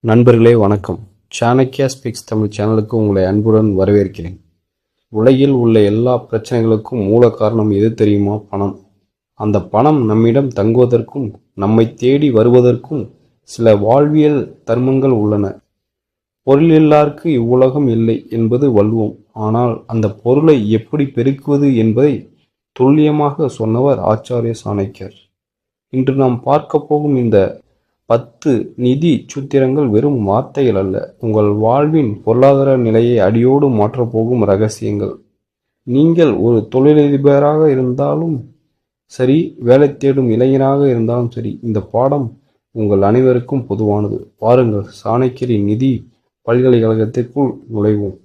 நண்பர்களே வணக்கம். சாணக்யா ஸ்பீக்ஸ் தமிழ் சேனலுக்கு உங்களை அன்புடன் வரவேற்கிறேன். உலகில் உள்ள எல்லா பிரச்சனைகளுக்கும் மூல காரணம் எது தெரியுமா? பணம். அந்த பணம் நம்மிடம் தங்குவதற்கும் நம்மை தேடி வருவதற்கும் சில வாழ்வியல் தர்மங்கள் உள்ளன. பொருள் இல்லார்க்கு இவ்வுலகம் இல்லை என்பது வள்ளுவம். ஆனால் அந்த பொருளை எப்படி பெருக்குவது என்பதை துல்லியமாக சொன்னவர் ஆச்சாரிய சாணக்கியர். இன்று நாம் பார்க்க போகும் இந்த 10 நிதி சூத்திரங்கள் வெறும் வார்த்தைகள் அல்ல, உங்கள் வாழ்வின் பொருளாதார நிலையை அடியோடு மாற்றப்போகும் ரகசியங்கள். நீங்கள் ஒரு தொழிலதிபராக இருந்தாலும் சரி, வேலை தேடும் இளைஞராக இருந்தாலும் சரி, இந்த பாடம் உங்கள் அனைவருக்கும் பொதுவானது. பாருங்கள், சாணக்கியரின் நிதி பல்கலைக்கழகத்திற்குள் நுழைவோம்.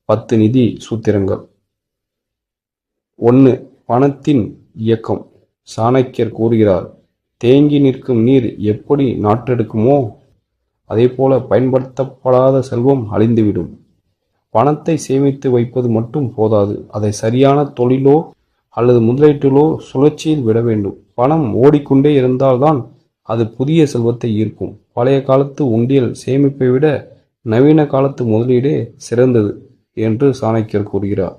10 நிதி சூத்திரங்கள். 1. பணத்தின் இயக்கம். சாணக்கியர் கூறுகிறார், தேங்கி நிற்கும் நீர் எப்படி நாற்றெடுக்குமோ அதேபோல பயன்படுத்தப்படாத செல்வம் அழிந்துவிடும். பணத்தை சேமித்து வைப்பது மட்டும் போதாது, அதை சரியான தொழிலோ அல்லது முதலீட்டிலோ சுழற்சியில் விட வேண்டும். பணம் ஓடிக்கொண்டே இருந்தால்தான் அது புதிய செல்வத்தை ஈர்க்கும். பழைய காலத்து உண்டியல் சேமிப்பை விட நவீன காலத்து முதலீடே சிறந்தது என்று சாணக்கியர் கூறுகிறார்.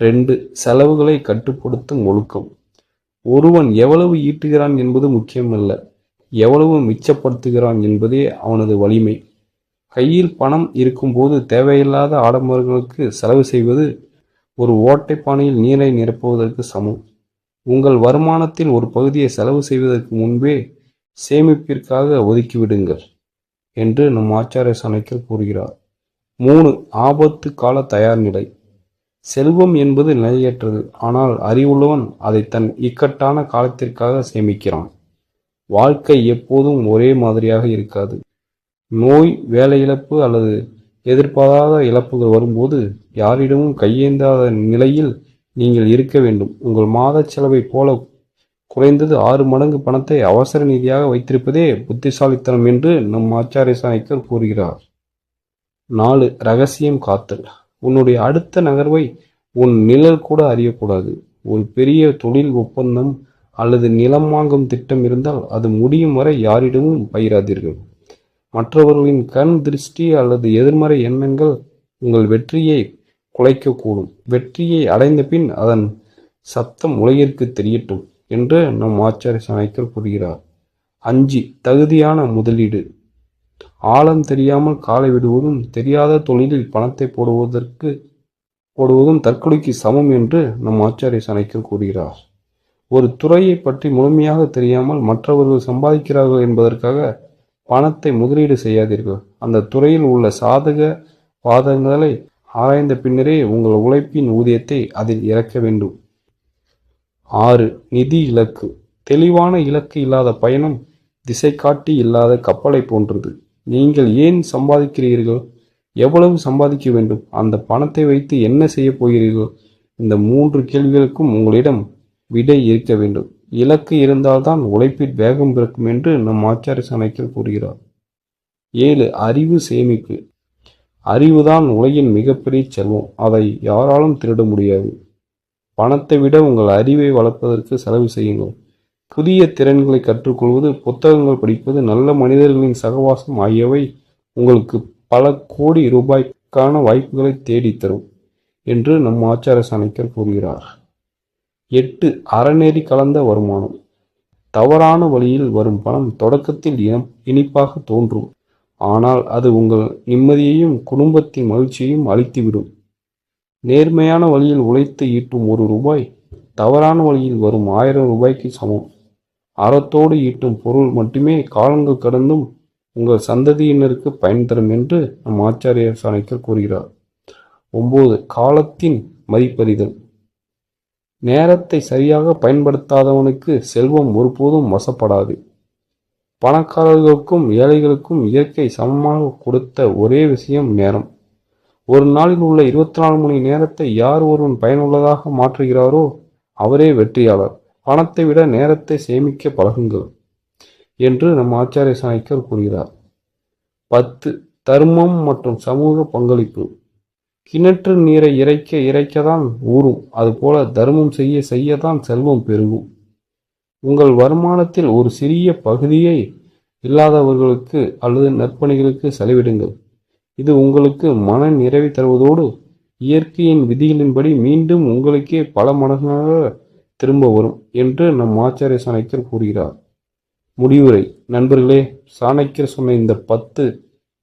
2. செலவுகளை கட்டுப்படுத்தும் ஒழுக்கம். ஒருவன் எவ்வளவு ஈட்டுகிறான் என்பது முக்கியமல்ல, எவ்வளவு மிச்சப்படுத்துகிறான் என்பதே அவனது வலிமை. கையில் பணம் இருக்கும்போது தேவையில்லாத ஆடம்பரங்களுக்கு செலவு செய்வது ஒரு ஓட்டை பானையில் நீரை நிரப்புவதற்கு சமம். உங்கள் வருமானத்தில் ஒரு பகுதியை செலவு செய்வதற்கு முன்பே சேமிப்பிற்காக ஒதுக்கிவிடுங்கள் என்று நம் ஆச்சாரிய சாணக்கியர் கூறுகிறார். 3. ஆபத்து கால தயார் நிலை. செல்வம் என்பது நிலையற்றது, ஆனால் அறிவுள்ளவன் அதை தன் இக்கட்டான காலத்திற்காக சேமிக்கிறான். வாழ்க்கை எப்போதும் ஒரே மாதிரியாக இருக்காது. நோய், வேலை இழப்பு அல்லது எதிர்பாராத இழப்புகள் வரும்போது யாரிடமும் கையேந்தாத நிலையில் நீங்கள் இருக்க வேண்டும். உங்கள் மாத செலவை போல குறைந்தது 6 மடங்கு பணத்தை அவசர நிதியாக வைத்திருப்பதே புத்திசாலித்தனம் என்று நம் ஆச்சாரிய சாணக்கியர் கூறுகிறார். 4. ரகசியம் காத்தல். உன்னுடைய அடுத்த நகர்வை உன் நிழல் கூட அறியக்கூடாது. ஒரு பெரிய தொழில் ஒப்பந்தம் அல்லது நிலம் வாங்கும் திட்டம் இருந்தால் அது முடியும் வரை யாரிடமும் பகிராதீர்கள். மற்றவர்களின் கண் திருஷ்டி அல்லது எதிர்மறை எண்ணங்கள் உங்கள் வெற்றியை குலைக்கக்கூடும். வெற்றியை அடைந்த பின் அதன் சப்தம் உலகிற்கு தெரியட்டும் என்று நம் ஆச்சாரிய சாணக்கியர் கூறுகிறார். 5. தகுதியான முதலீடு. ஆழம் தெரியாமல் காலை விடுவதும் தெரியாத தொழிலில் பணத்தை போடுவதும் தற்கொலைக்கு சமம் என்று நம் ஆச்சாரிய சாணக்கியர் கூறுகிறார். ஒரு துறையை பற்றி முழுமையாக தெரியாமல் மற்றவர்கள் சம்பாதிக்கிறார்கள் என்பதற்காக பணத்தை முதலீடு செய்யாதீர்கள். அந்த துறையில் உள்ள சாதக பாதகங்களை ஆராய்ந்த பின்னரே உங்கள் உழைப்பின் ஊதியத்தை அதில் இறக்க வேண்டும். 6. நிதி இலக்கு. தெளிவான இலக்கு இல்லாத பயணம் திசை காட்டி இல்லாத கப்பலை போன்றது. நீங்கள் ஏன் சம்பாதிக்கிறீர்கள்? எவ்வளவு சம்பாதிக்க வேண்டும்? அந்த பணத்தை வைத்து என்ன செய்ய போகிறீர்கள்? இந்த 3 கேள்விகளுக்கும் உங்களிடம் விடை இருக்க வேண்டும். இலக்கு இருந்தால்தான் உழைப்பில் வேகம் பிறக்கும் என்று நம் ஆச்சாரிய சாணக்கியர் கூறுகிறார். 7. அறிவு சேமிப்பு. அறிவுதான் உலகின் மிகப்பெரிய செல்வம். அதை யாராலும் திருட முடியாது. பணத்தை விட உங்கள் அறிவை வளர்ப்பதற்கு செலவு செய்யுங்கள். புதிய திறன்களை கற்றுக்கொள்வது, புத்தகங்கள் படிப்பது, நல்ல மனிதர்களின் சகவாசம் ஆகியவை உங்களுக்கு பல கோடி ரூபாய்க்கான வாய்ப்புகளை தேடித்தரும் என்று நம் ஆச்சாரிய சாணக்கியர் கூறுகிறார். 8. அறநெறி கலந்த வருமானம். தவறான வழியில் வரும் பணம் தொடக்கத்தில் இனிப்பாக தோன்றும், ஆனால் அது உங்கள் நிம்மதியையும் குடும்பத்தின் மகிழ்ச்சியையும் அழித்துவிடும். நேர்மையான வழியில் உழைத்து ஈட்டும் 1 ரூபாய் தவறான வழியில் வரும் 1000 ரூபாய்க்கு சமம். அறத்தோடு ஈட்டும் பொருள் மட்டுமே காலங்கள் கடந்தும் உங்கள் சந்ததியினருக்கு பயன் தரும் என்று நம் ஆச்சாரிய சாணக்கியர் கூறுகிறார். 9. காலத்தின் மதிப்பறிதல். நேரத்தை சரியாக பயன்படுத்தாதவனுக்கு செல்வம் ஒருபோதும் வசப்படாது. பணக்காரர்களுக்கும் ஏழைகளுக்கும் இயற்கை சமமாக கொடுத்த ஒரே விஷயம் நேரம். ஒரு நாளில் உள்ள 24 மணி நேரத்தை யார் ஒருவன் பயனுள்ளதாக மாற்றுகிறாரோ அவரே வெற்றியாளர். பணத்தை விட நேரத்தை சேமிக்க பழகுங்கள் என்று நம் ஆச்சாரிய சாணக்கியர் கூறுகிறார். 10. தர்மம் மற்றும் சமூக பங்களிப்பு. கிணற்று நீரை இறைக்கதான் ஊறும், அதுபோல தர்மம் செய்யத்தான் செல்வம் பெருகும். உங்கள் வருமானத்தில் ஒரு சிறிய பகுதியை இல்லாதவர்களுக்கு அல்லது நற்பணிகளுக்கு செலவிடுங்கள். இது உங்களுக்கு மன நிறைவை தருவதோடு இயற்கையின் விதிகளின்படி மீண்டும் உங்களுக்கே பல மடங்காக திரும்ப வரும் என்று நம் ஆச்சாரிய சாணக்கியர் கூறுகிறார். முடிவுரை. நண்பர்களே, சாணக்கியர் சொன்ன இந்த 10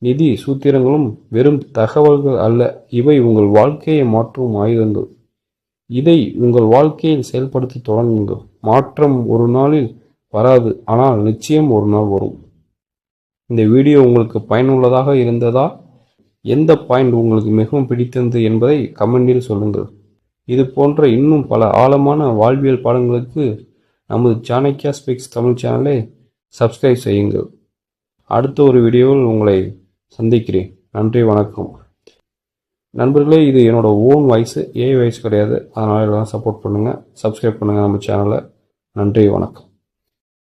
நிதி சூத்திரங்களும் வெறும் தகவல்கள் அல்ல, இவை உங்கள் வாழ்க்கையை மாற்றும் ஆயுதங்கள். இதை உங்கள் வாழ்க்கையில் செயல்படுத்தி தொடங்குங்கள். மாற்றம் ஒரு நாளில் வராது, ஆனால் நிச்சயம் ஒரு நாள் வரும். இந்த வீடியோ உங்களுக்கு பயனுள்ளதாக இருந்ததா? எந்த பாயிண்ட் உங்களுக்கு மிகவும் பிடித்தது என்பதை கமெண்டில் சொல்லுங்கள். இது போன்ற இன்னும் பல ஆழமான வாழ்வியல் பாடங்களுக்கு நமது சாணக்யா ஸ்பீக்ஸ் தமிழ் சேனலை சப்ஸ்கிரைப் செய்யுங்கள். அடுத்த ஒரு வீடியோவில் உங்களை சந்திக்கிறேன். நன்றி, வணக்கம். நண்பர்களே, இது என்னோட ஓன் வாய்ஸு, ஏஐ வாய்ஸ் கிடையாது. அதனால் எல்லாம் சப்போர்ட் பண்ணுங்கள், சப்ஸ்கிரைப் பண்ணுங்கள் நம்ம சேனலை. நன்றி, வணக்கம்.